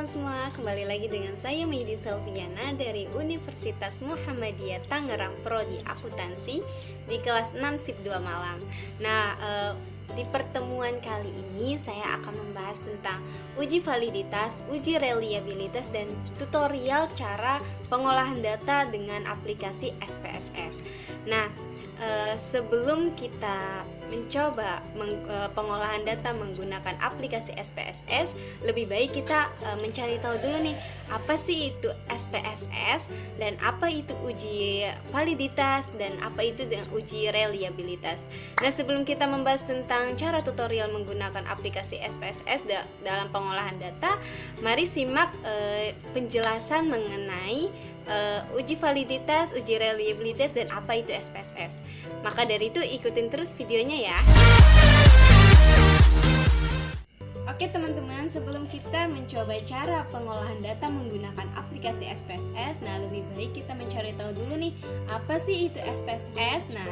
teman-teman semua, kembali lagi dengan saya Mehdi Selviana dari Universitas Muhammadiyah Tangerang Prodi Akuntansi di kelas 6 SIP 2 Malang. Nah, di pertemuan kali ini saya akan membahas tentang uji validitas, uji reliabilitas, dan tutorial cara pengolahan data dengan aplikasi SPSS. Nah, sebelum kita mencoba pengolahan data menggunakan aplikasi SPSS, lebih baik kita mencari tahu dulu nih, apa sih itu SPSS dan apa itu uji validitas dan apa itu dengan uji reliabilitas. Nah, sebelum kita membahas tentang cara tutorial menggunakan aplikasi SPSS dalam pengolahan data, mari simak penjelasan mengenai uji validitas, uji reliabilitas, dan apa itu SPSS. Maka dari itu ikutin terus videonya ya. Oke teman-teman, sebelum kita mencoba cara pengolahan data menggunakan aplikasi SPSS, nah lebih baik kita mencari tahu dulu nih, apa sih itu SPSS? Nah,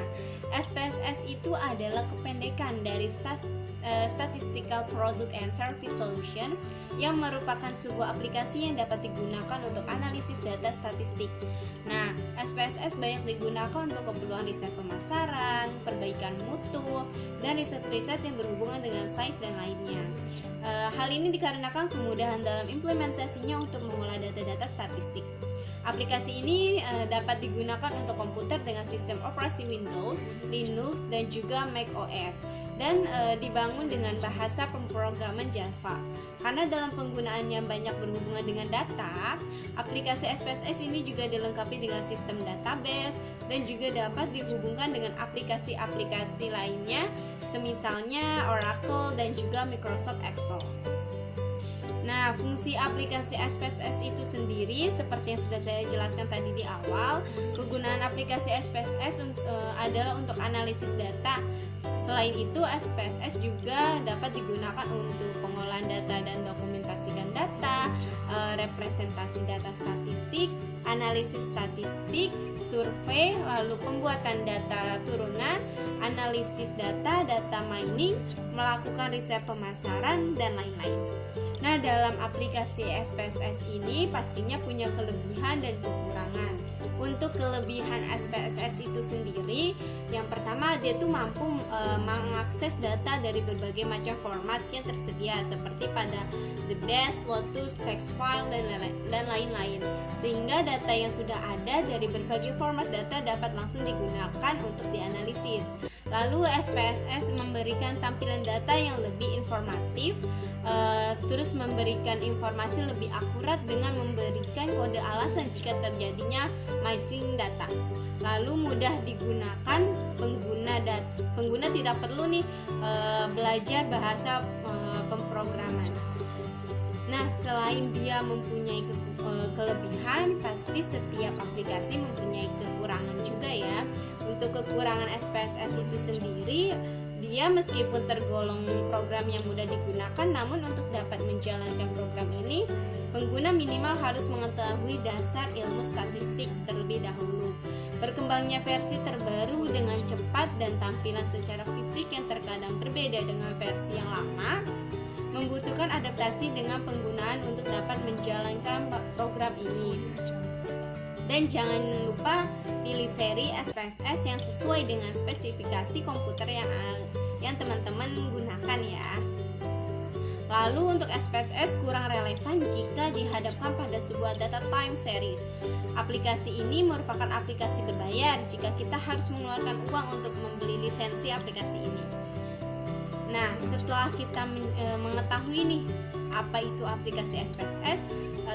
SPSS itu adalah kependekan dari Statistical Product and Service Solution, yang merupakan sebuah aplikasi yang dapat digunakan untuk analisis data statistik. Nah, SPSS banyak digunakan untuk keperluan riset pemasaran, perbaikan mutu, dan riset-riset yang berhubungan dengan sains dan lainnya. Hal ini dikarenakan kemudahan dalam implementasinya untuk mengolah data-data statistik. Aplikasi ini dapat digunakan untuk komputer dengan sistem operasi Windows, Linux, dan juga Mac OS, dan dibangun dengan bahasa pemrograman Java. Karena dalam penggunaannya banyak berhubungan dengan data, aplikasi SPSS ini juga dilengkapi dengan sistem database dan juga dapat dihubungkan dengan aplikasi-aplikasi lainnya, semisalnya Oracle dan juga Microsoft Excel. Nah, fungsi aplikasi SPSS itu sendiri seperti yang sudah saya jelaskan tadi di awal, kegunaan aplikasi SPSS adalah untuk analisis data. Selain itu, SPSS juga dapat digunakan untuk pengolahan data dan dokumentasikan data, representasi data statistik, analisis statistik, survei, lalu pembuatan data turunan, analisis data, data mining, melakukan riset pemasaran, dan lain-lain. Nah, dalam aplikasi SPSS ini pastinya punya kelebihan dan kekurangan. Untuk kelebihan SPSS itu sendiri, yang pertama dia tuh mampu mengakses data dari berbagai macam format yang tersedia seperti pada The Best, Lotus, text file, dan lain-lain. Sehingga data yang sudah ada dari berbagai format data dapat langsung digunakan untuk dianalisis. Lalu SPSS memberikan tampilan data yang lebih informatif, terus memberikan informasi lebih akurat dengan memberikan kode alasan jika terjadinya missing data. Lalu mudah digunakan, pengguna tidak perlu nih belajar bahasa pemrograman. Nah, selain dia mempunyai kelebihan, pasti setiap aplikasi mempunyai kekurangan juga ya. Untuk kekurangan SPSS itu sendiri, dia meskipun tergolong program yang mudah digunakan, namun untuk dapat menjalankan program ini, pengguna minimal harus mengetahui dasar ilmu statistik terlebih dahulu. Berkembangnya versi terbaru dengan cepat dan tampilan secara fisik yang terkadang berbeda dengan versi yang lama, membutuhkan adaptasi dengan penggunaan untuk dapat menjalankan program ini. Dan jangan lupa pilih seri SPSS yang sesuai dengan spesifikasi komputer yang teman-teman gunakan ya. Lalu untuk SPSS kurang relevan jika dihadapkan pada sebuah data time series. Aplikasi ini merupakan aplikasi berbayar jika kita harus mengeluarkan uang untuk membeli lisensi aplikasi ini. Nah, setelah kita mengetahui nih apa itu aplikasi SPSS,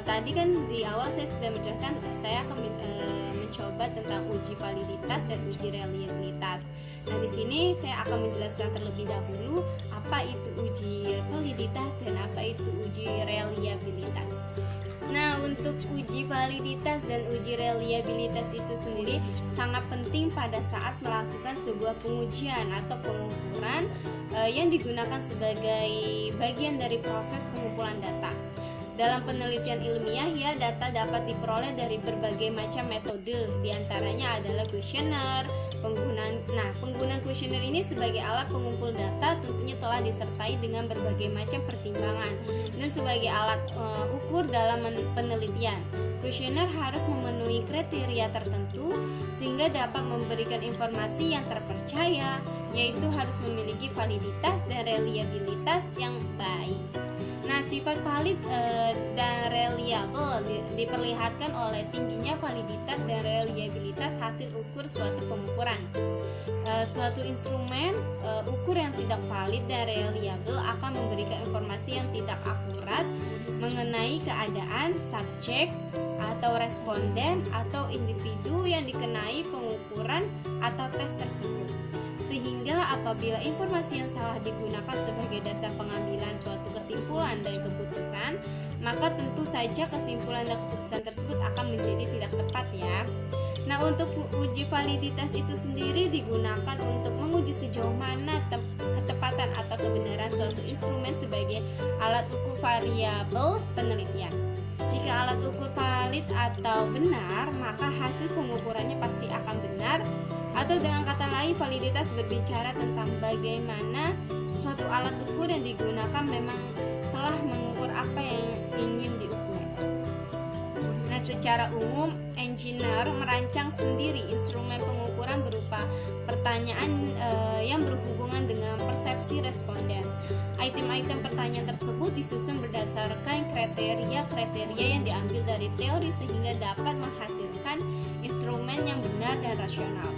tadi kan di awal saya sudah menjelaskan saya akan mencoba tentang uji validitas dan uji reliabilitas. Nah, di sini saya akan menjelaskan terlebih dahulu apa itu uji validitas dan apa itu uji reliabilitas. Nah, untuk uji validitas dan uji reliabilitas itu sendiri sangat penting pada saat melakukan sebuah pengujian atau pengukuran yang digunakan sebagai bagian dari proses pengumpulan data. Dalam penelitian ilmiah ya, data dapat diperoleh dari berbagai macam metode. Di antaranya adalah kuesioner. Penggunaan kuesioner ini sebagai alat pengumpul data tentunya telah disertai dengan berbagai macam pertimbangan dan sebagai alat ukur dalam penelitian. Kuesioner harus memenuhi kriteria tertentu sehingga dapat memberikan informasi yang terpercaya, yaitu harus memiliki validitas dan reliabilitas yang baik. Nah, sifat valid dan reliable diperlihatkan oleh tingginya validitas dan reliabilitas hasil ukur suatu pengukuran. Suatu instrumen ukur yang tidak valid dan reliable akan memberikan informasi yang tidak akurat mengenai keadaan subjek atau responden atau individu yang dikenai pengukuran atau tes tersebut. Sehingga apabila informasi yang salah digunakan sebagai dasar pengambilan suatu kesimpulan dan keputusan, maka tentu saja kesimpulan dan keputusan tersebut akan menjadi tidak tepat ya. Nah, untuk uji validitas itu sendiri digunakan untuk menguji sejauh mana ketepatan atau kebenaran suatu instrumen sebagai alat ukur variabel penelitian. Jika alat ukur valid atau benar, maka hasil pengukurannya pasti akan benar. Atau dengan kata lain, validitas berbicara tentang bagaimana suatu alat ukur yang digunakan memang telah mengukur apa yang ingin diukur. Nah, secara umum, engineer merancang sendiri instrumen pengukuran berupa pertanyaan yang berhubungan dengan persepsi responden. Item-item pertanyaan tersebut disusun berdasarkan kriteria-kriteria yang diambil dari teori sehingga dapat menghasilkan instrumen yang benar dan rasional.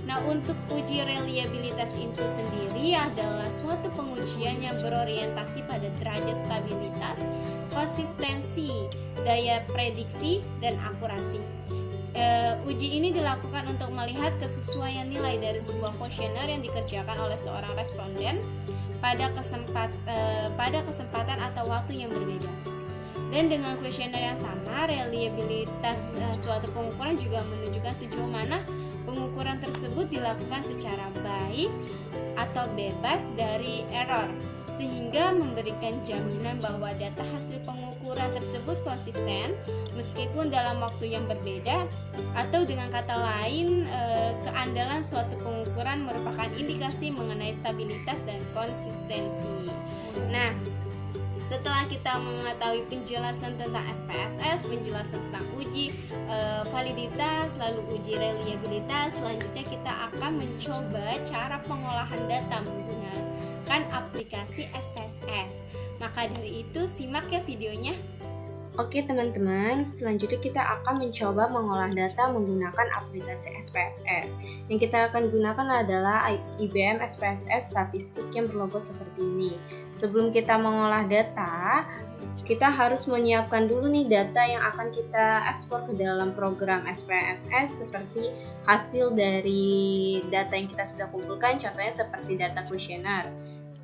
Nah, untuk uji reliabilitas itu sendiri adalah suatu pengujian yang berorientasi pada derajat stabilitas, konsistensi, daya prediksi, dan akurasi. Uji ini dilakukan untuk melihat kesesuaian nilai dari sebuah kuesioner yang dikerjakan oleh seorang responden pada kesempatan atau waktu yang berbeda. Dan dengan kuesioner yang sama, reliabilitas suatu pengukuran juga menunjukkan sejauh mana pengukuran tersebut dilakukan secara baik atau bebas dari error, sehingga memberikan jaminan bahwa data hasil pengukuran tersebut konsisten meskipun dalam waktu yang berbeda. Atau dengan kata lain, keandalan suatu pengukuran merupakan indikasi mengenai stabilitas dan konsistensi. Nah, setelah kita mengetahui penjelasan tentang SPSS, penjelasan tentang uji validitas, lalu uji reliabilitas, selanjutnya kita akan mencoba cara pengolahan data menggunakan aplikasi SPSS. Maka dari itu, simak ya videonya. Oke teman-teman, selanjutnya kita akan mencoba mengolah data menggunakan aplikasi SPSS. Yang kita akan gunakan adalah IBM SPSS Statistik yang berlogo seperti ini. Sebelum kita mengolah data, kita harus menyiapkan dulu nih data yang akan kita ekspor ke dalam program SPSS seperti hasil dari data yang kita sudah kumpulkan, contohnya seperti data kuesioner.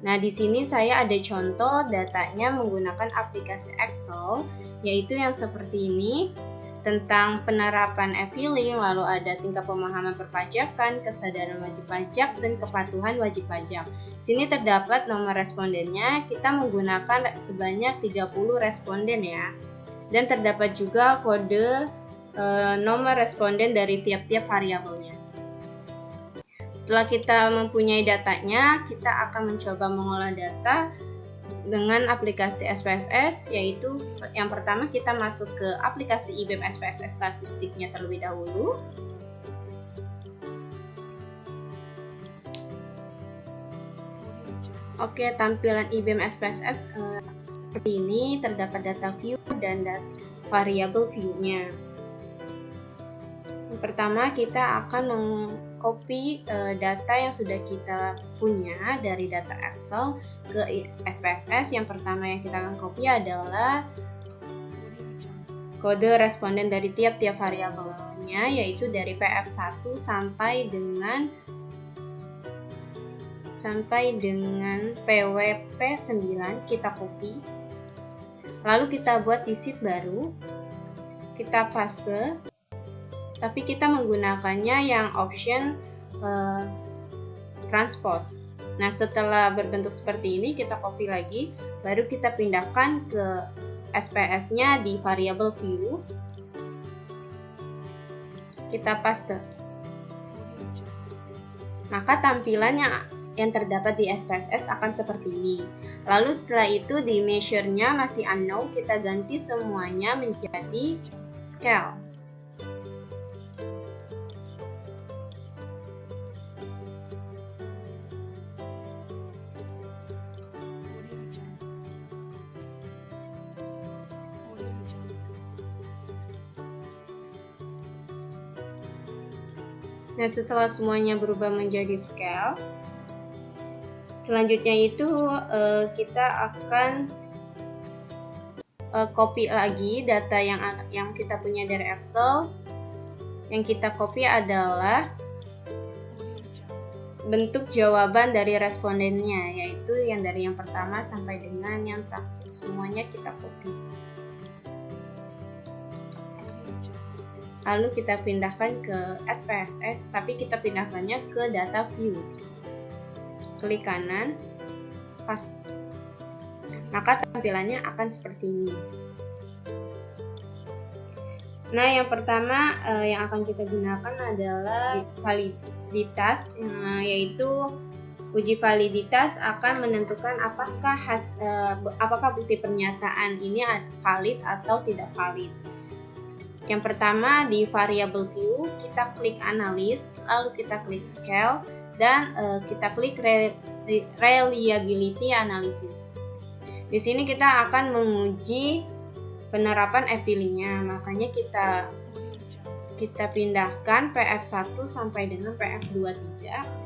Nah, di sini saya ada contoh datanya menggunakan aplikasi Excel, yaitu yang seperti ini, tentang penerapan e-filing, lalu ada tingkat pemahaman perpajakan, kesadaran wajib pajak, dan kepatuhan wajib pajak. Sini terdapat nomor respondennya, kita menggunakan sebanyak 30 responden ya. Dan terdapat juga kode nomor responden dari tiap-tiap variabelnya. Setelah kita mempunyai datanya, kita akan mencoba mengolah data dengan aplikasi SPSS, yaitu yang pertama kita masuk ke aplikasi IBM SPSS Statistiknya terlebih dahulu. Oke, tampilan IBM SPSS seperti ini, terdapat data view dan variabel view-nya. Yang pertama kita akan mengcopy data yang sudah kita punya dari data Excel ke SPSS. Yang pertama yang kita akan copy adalah kode responden dari tiap-tiap variabelnya, yaitu dari PF1 sampai dengan PWP9 kita copy. Lalu kita buat di sheet baru, kita paste. Tapi kita menggunakannya yang option transpose. Nah, setelah berbentuk seperti ini, kita copy lagi, baru kita pindahkan ke SPS-nya di variable view. Kita paste. Maka tampilan yang terdapat di SPSS akan seperti ini. Lalu setelah itu di measure-nya masih unknown, kita ganti semuanya menjadi scale. Nah, setelah semuanya berubah menjadi scale, selanjutnya itu kita akan copy lagi data yang kita punya dari Excel. Yang kita copy adalah bentuk jawaban dari respondennya, yaitu yang dari yang pertama sampai dengan yang terakhir. Semuanya kita copy. Lalu kita pindahkan ke SPSS, tapi kita pindahkannya ke data view. Klik kanan, paste. Maka tampilannya akan seperti ini. Nah, yang pertama yang akan kita gunakan adalah validitas, yaitu uji validitas akan menentukan apakah bukti pernyataan ini valid atau tidak valid. Yang pertama di variable view, kita klik analysis, lalu kita klik scale, dan kita klik reliability analysis. Di sini kita akan menguji penerapan FPILI-nya, makanya kita pindahkan PF1 sampai dengan PF23.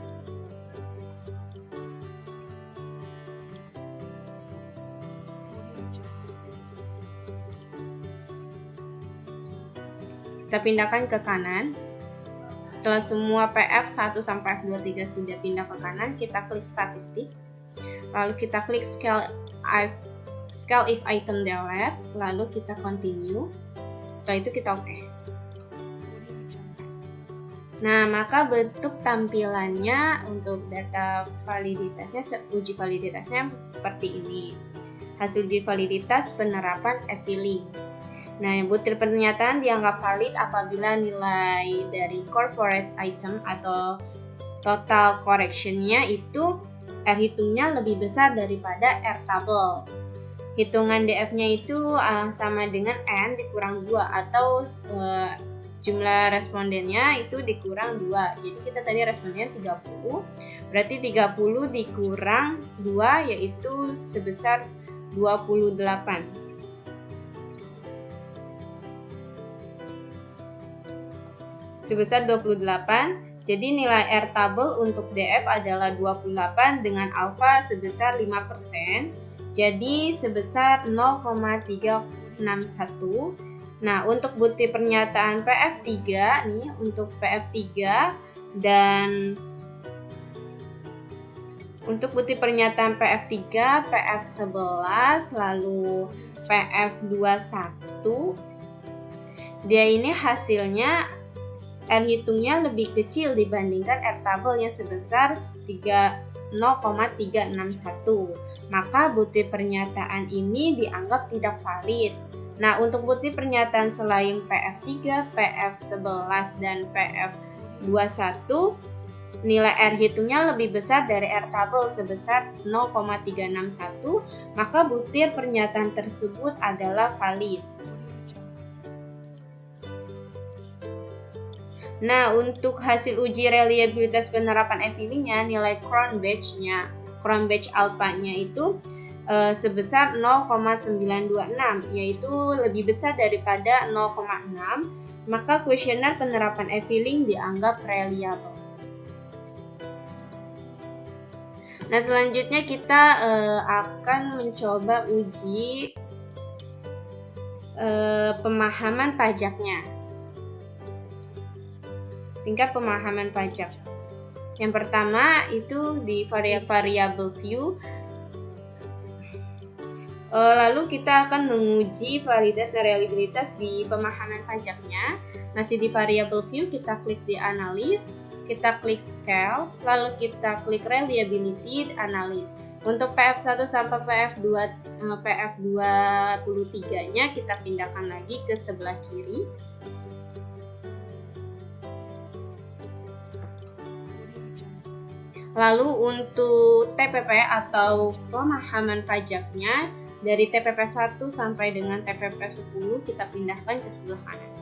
Kita pindahkan ke kanan. Setelah semua PF1 sampai PF23 sudah pindah ke kanan, kita klik statistik. Lalu kita klik scale if item delete, lalu kita continue. Setelah itu kita oke. Nah, maka bentuk tampilannya untuk data validitasnya, uji validitasnya seperti ini. Hasil uji validitas penerapan FPILI. Nah, butir pernyataan dianggap valid apabila nilai dari corporate item atau total correction-nya itu R hitungnya lebih besar daripada R table. Hitungan DF-nya itu sama dengan N dikurang 2 atau jumlah respondennya itu dikurang 2. Jadi kita tadi respondennya 30, berarti 30 dikurang 2 yaitu sebesar 28. Sebesar 28, jadi nilai R table untuk DF adalah 28 dengan alfa sebesar 5%, jadi sebesar 0,361. Nah, untuk bukti pernyataan PF3 nih, untuk PF3 dan untuk bukti pernyataan PF3, PF11, lalu PF21, dia ini hasilnya R hitungnya lebih kecil dibandingkan R table yang sebesar 0,361. Maka bukti pernyataan ini dianggap tidak valid. Nah, untuk bukti pernyataan selain PF3, PF11, dan PF21, nilai R hitungnya lebih besar dari R table sebesar 0,361, maka butir pernyataan tersebut adalah valid. Nah, untuk hasil uji reliabilitas penerapan FPILI-nya, nilai Cronbach-nya, Cronbach alpha-nya itu sebesar 0,926, yaitu lebih besar daripada 0,6, maka kuesioner penerapan FPILI dianggap reliable. Nah, selanjutnya kita akan mencoba uji pemahaman pajaknya. Tingkat pemahaman pajak. Yang pertama itu di variable view. Lalu kita akan menguji validitas dan reliabilitas di pemahaman pajaknya. Masih di variable view, kita klik di analysis, kita klik scale, lalu kita klik reliability analysis. Untuk PF1 sampai PF2 PF23-nya kita pindahkan lagi ke sebelah kiri. Lalu untuk TPP atau pemahaman pajaknya dari TPP 1 sampai dengan TPP 10 kita pindahkan ke sebelah kanan.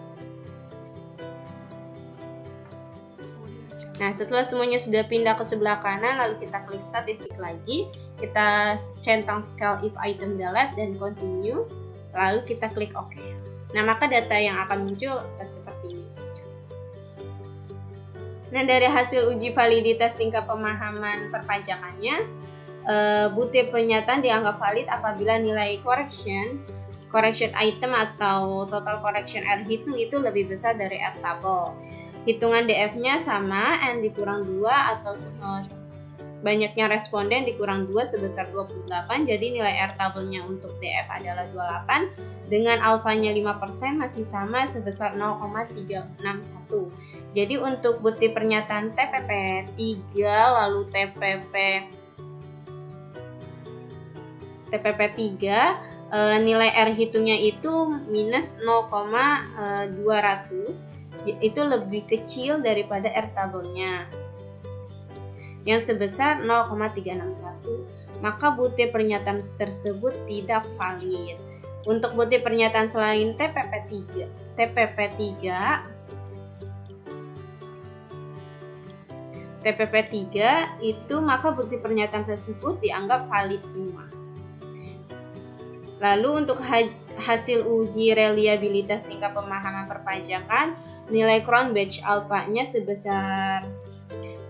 Nah, setelah semuanya sudah pindah ke sebelah kanan, lalu kita klik statistik lagi, kita centang scale if item delete dan continue, lalu kita klik OK. Nah, maka data yang akan muncul akan seperti ini. Nah, dari hasil uji validitas tingkat pemahaman perpajakannya, butir pernyataan dianggap valid apabila nilai correction item atau total correction R hitung itu lebih besar dari R tabel. Hitungan DF-nya sama, N dikurang 2 atau banyaknya responden dikurang 2 sebesar 28, jadi nilai R tabelnya untuk DF adalah 28, dengan alfanya 5% masih sama sebesar 0,361. Jadi untuk bukti pernyataan TPP 3 lalu TPP 3 nilai R hitungnya itu minus 0,200, itu lebih kecil daripada R tabelnya yang sebesar 0,361, maka bukti pernyataan tersebut tidak valid. Untuk bukti pernyataan selain TPP 3 itu maka bukti pernyataan tersebut dianggap valid semua. Lalu untuk hasil uji reliabilitas tingkat pemahaman perpajakan, nilai Crown Batch alpha-nya sebesar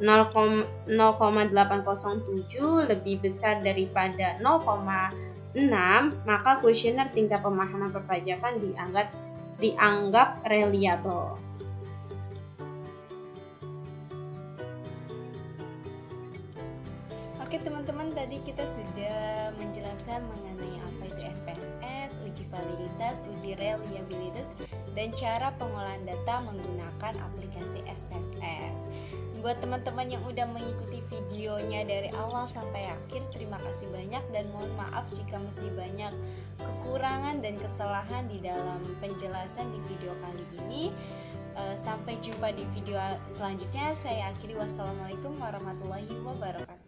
0,807 lebih besar daripada 0,6, maka kuesioner tingkat pemahaman perpajakan dianggap reliable. Oke teman-teman, tadi kita sudah menjelaskan mengenai apa itu SPSS, uji validitas, uji reliabilitas, dan cara pengolahan data menggunakan aplikasi SPSS. Buat teman-teman yang udah mengikuti videonya dari awal sampai akhir, terima kasih banyak dan mohon maaf jika masih banyak kekurangan dan kesalahan di dalam penjelasan di video kali ini. Sampai jumpa di video selanjutnya. Saya akhiri, wassalamualaikum warahmatullahi wabarakatuh.